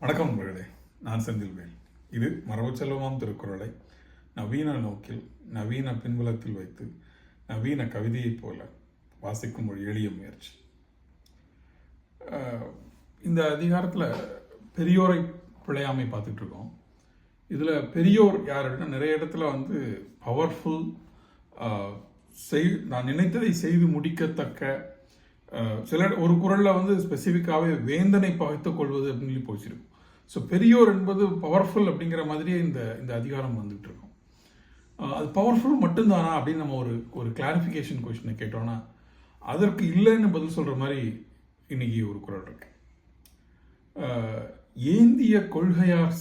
வணக்கம் நண்பர்களே, நான் செந்தில்வேல். இது மரபு செல்வமாம் திருக்குறளை நவீன நோக்கில் நவீன பின்புலத்தில் வைத்து நவீன கவிதையைப் போல வாசிக்கும் ஒரு எளிய முயற்சி. இந்த அதிகாரத்தில் பெரியோரை பிழையாமை பார்த்துட்டு இருக்கோம். இதில் பெரியோர் யார் அப்படின்னா, நிறைய இடத்துல பவர்ஃபுல், நான் நினைத்ததை செய்து முடிக்கத்தக்க, சில ஒரு குறளில் ஸ்பெசிஃபிக்காகவே வேந்தனை பகைத்துக் கொள்வது அப்படின்னு சொல்லி போச்சிருக்கும். ஸோ பெரியோர் என்பது பவர்ஃபுல் அப்படிங்கிற மாதிரியே இந்த அதிகாரம் வந்துட்டு இருக்கும். அது பவர்ஃபுல் மட்டும்தானா அப்படின்னு நம்ம ஒரு கிளாரிஃபிகேஷன் கொஸ்டினை கேட்டோம்னா, அதற்கு இல்லைன்னு பதில் சொல்கிற மாதிரி இன்னைக்கு ஒரு குறள் இருக்கு. ஏந்திய கொள்கையார்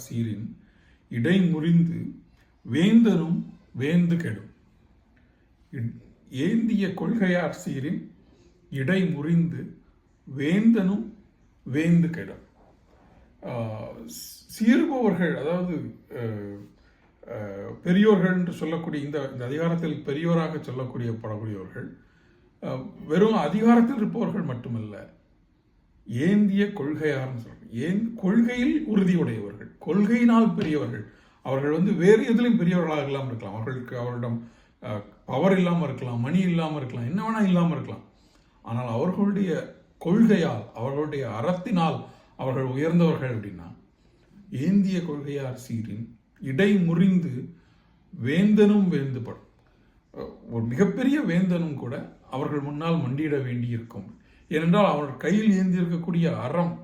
சீரின் இடைமுறிந்து வேந்தனும் வேந்து கெடும். ஏந்திய கொள்கையார் சீரின் இடைமுறிந்து வேந்தனும் வேந்து கெடும். சீர்பவர்கள், அதாவது பெரியோர்கள் என்று சொல்லக்கூடிய இந்த அதிகாரத்தில் பெரியோராக படக்கூடியவர்கள் வெறும் அதிகாரத்தில் இருப்பவர்கள் மட்டுமல்ல, ஏந்திய கொள்கையார்னு சொல்றாங்க. கொள்கையில் உறுதியுடையவர்கள், கொள்கையினால் பெரியவர்கள். அவர்கள் வேறு எதிலும் பெரியவர்களாக இல்லாமல் இருக்கலாம். அவர்களிடம் பவர் இல்லாமல் இருக்கலாம், மணி இல்லாமல் இருக்கலாம், என்ன வேணா இல்லாமல் இருக்கலாம். ஆனால் அவர்களுடைய கொள்கையால், அவர்களுடைய அறத்தினால் அவர்கள் உயர்ந்தவர்கள். அப்படின்னா, ஏந்திய கொள்கையார் சீரின் இடைமுறிந்து வேந்தனும் வேந்துபடும். ஒரு மிகப்பெரிய வேந்தனும் கூட அவர்கள் முன்னால் மண்டியிட வேண்டியிருக்கும். ஏனென்றால் அவர்கள் கையில் ஏந்தி இருக்கக்கூடிய அறம்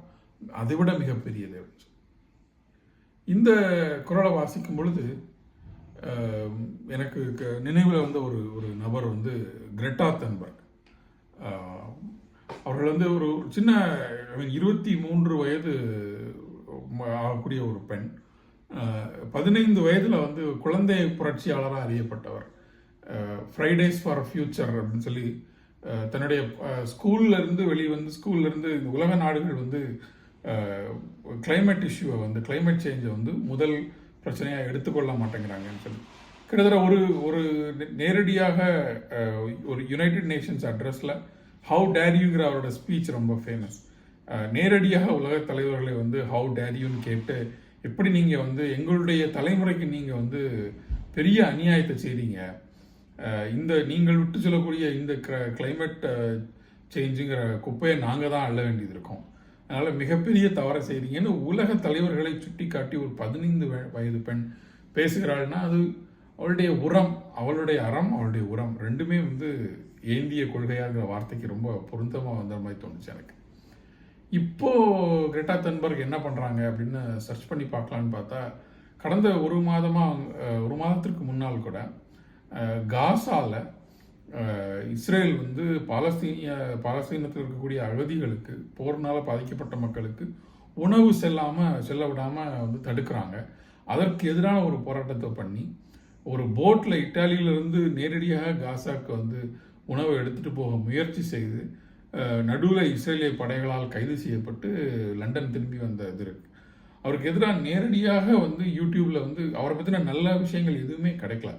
அதைவிட மிகப்பெரியது. இந்த குறளை வாசிக்கும் பொழுது எனக்கு நினைவில் ஒரு நபர் கிரெட்டா தன்பர்க். அவர்கள் ஒரு சின்ன 23 வயது ஆகக்கூடிய ஒரு பெண். 15 வயதில் குழந்தை புரட்சியாளராக அறியப்பட்டவர். ஃப்ரைடேஸ் ஃபார் ஃபியூச்சர் அப்படின்னு சொல்லி தன்னுடைய ஸ்கூல்லேருந்து ஸ்கூல்லேருந்து இந்த உலக நாடுகள் கிளைமேட் இஷ்யூவை கிளைமேட் சேஞ்சை முதல் பிரச்சனையாக எடுத்துக்கொள்ள மாட்டேங்கிறாங்கன்னு சொல்லி கிட்டத்தட்ட ஒரு நேரடியாக ஒரு யுனைடெட் நேஷன்ஸ் அட்ரஸில் ஹவு டேரியூங்கிற அவரோட ஸ்பீச் ரொம்ப ஃபேமஸ். நேரடியாக உலக தலைவர்களை ஹவு டேரியூன்னு கேட்டு, எப்படி நீங்கள் எங்களுடைய தலைமுறைக்கு நீங்கள் பெரிய அநியாயத்தை செய்றீங்க, நீங்கள் விட்டு சொல்லக்கூடிய இந்த கிளைமேட் சேஞ்சுங்கிற குப்பையை நாங்கள் தான் அள்ள வேண்டியது இருக்கோம், அதனால் மிகப்பெரிய தவறை செய்கிறீங்கன்னு உலக தலைவர்களை சுட்டி காட்டி ஒரு 15 வயது பெண் பேசுகிறாள்னா, அது அவளுடைய அவளுடைய அறம், அவளுடைய உரம் ரெண்டுமே ஏந்திய கொள்கையாகிற வார்த்தைக்கு ரொம்ப பொருத்தமாக வந்த மாதிரி தோணுச்சு எனக்கு. இப்போ கிரெட்டா தன்பர்க் என்ன பண்ணுறாங்க அப்படின்னு சர்ச் பண்ணி பார்க்கலான்னு பார்த்தா, கடந்த ஒரு மாதத்திற்கு முன்னால் கூட காசாவில் இஸ்ரேல் பாலஸ்தீனத்தில் இருக்கக்கூடிய அகதிகளுக்கு, போர்னால் பாதிக்கப்பட்ட மக்களுக்கு உணவு செல்ல விடாமல் தடுக்கிறாங்க. அதற்கு எதிரான ஒரு போராட்டத்தை பண்ணி ஒரு போட்டில் இட்டாலியிலிருந்து நேரடியாக காசாவுக்கு உணவை எடுத்துகிட்டு போக முயற்சி செய்து நடுவில் இஸ்ரேலிய படைகளால் கைது செய்யப்பட்டு லண்டன் திரும்பி வந்த இது இருக்கு. அவருக்கு எதிராக நேரடியாக யூடியூப்பில் அவரை பற்றின நல்ல விஷயங்கள் எதுவுமே கிடைக்கல.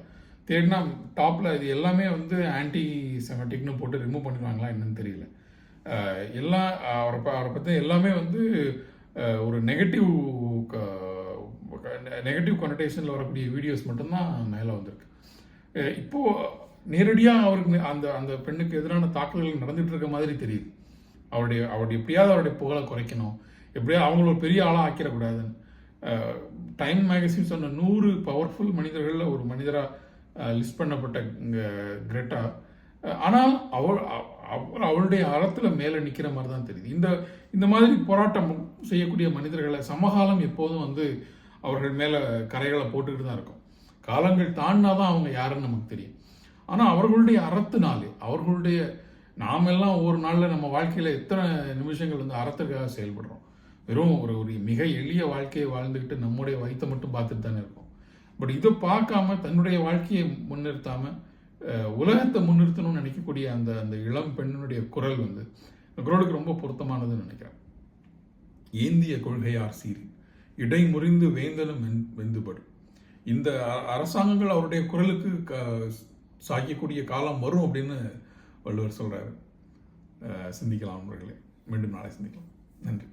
தேடினா டாப்பில் இது எல்லாமே ஆன்டி செமட்டிக்னு போட்டு ரிமூவ் பண்ணிடுவாங்களா என்னன்னு தெரியல. எல்லாம் அவரை பற்றி எல்லாமே ஒரு நெகட்டிவ் கனோட்டேஷனில் வரக்கூடிய வீடியோஸ் மட்டும்தான் மேலே வந்திருக்கு. இப்போது நேரடியாக அவருக்கு அந்த பெண்ணுக்கு எதிரான தாக்குதல்கள் நடந்துட்டு இருக்க மாதிரி தெரியுது. அவருடைய எப்படியாவது அவருடைய புகழை குறைக்கணும், எப்படியாவது அவங்கள ஒரு பெரிய ஆளாக ஆக்கிடக்கூடாதுன்னு டைம் மேகசின் சொன்ன 100 பவர்ஃபுல் மனிதர்களில் ஒரு மனிதராக லிஸ்ட் பண்ணப்பட்ட கிரெட்டா. ஆனால் அவளுடைய அறத்தில் மேலே நிற்கிற மாதிரி தான் தெரியுது. இந்த மாதிரி போராட்டம் செய்யக்கூடிய மனிதர்களை சமகாலம் எப்போதும் அவர்கள் மேலே கரைகளை போட்டுக்கிட்டு தான் இருக்கும். காலங்கள் தாண்டினாதான் அவங்க யாருன்னு நமக்கு தெரியும். ஆனால் அவர்களுடைய அறத்தினாலே, நாமெல்லாம் ஒவ்வொரு நாளில் நம்ம வாழ்க்கையில் எத்தனை நிமிஷங்கள் அறத்திற்காக செயல்படுறோம். வெறும் ஒரு மிக எளிய வாழ்க்கையை வாழ்ந்துக்கிட்டு நம்முடைய வயிற்றை மட்டும் பார்த்துட்டு தானே இருக்கோம். பட் இதை பார்க்காம, தன்னுடைய வாழ்க்கையை முன்னிறுத்தாமல் உலகத்தை முன்னிறுத்தணும்னு நினைக்கக்கூடிய அந்த இளம் பெண்ணினுடைய குரல் இந்த குரலுக்கு ரொம்ப பொருத்தமானதுன்னு நினைக்கிறேன். ஏந்திய கொள்கையார் சீரி இடைமுறிந்து வேந்தனும் வெந்துபடும். இந்த அரசாங்கங்கள் அவருடைய குரலுக்கு சாய்க்கக்கூடிய காலம் வரும் அப்படின்னு வள்ளுவர் சொல்றாரு. சிந்திக்கலாம் நண்பர்களே. மீண்டும் நாளை சந்திக்கலாம். நன்றி.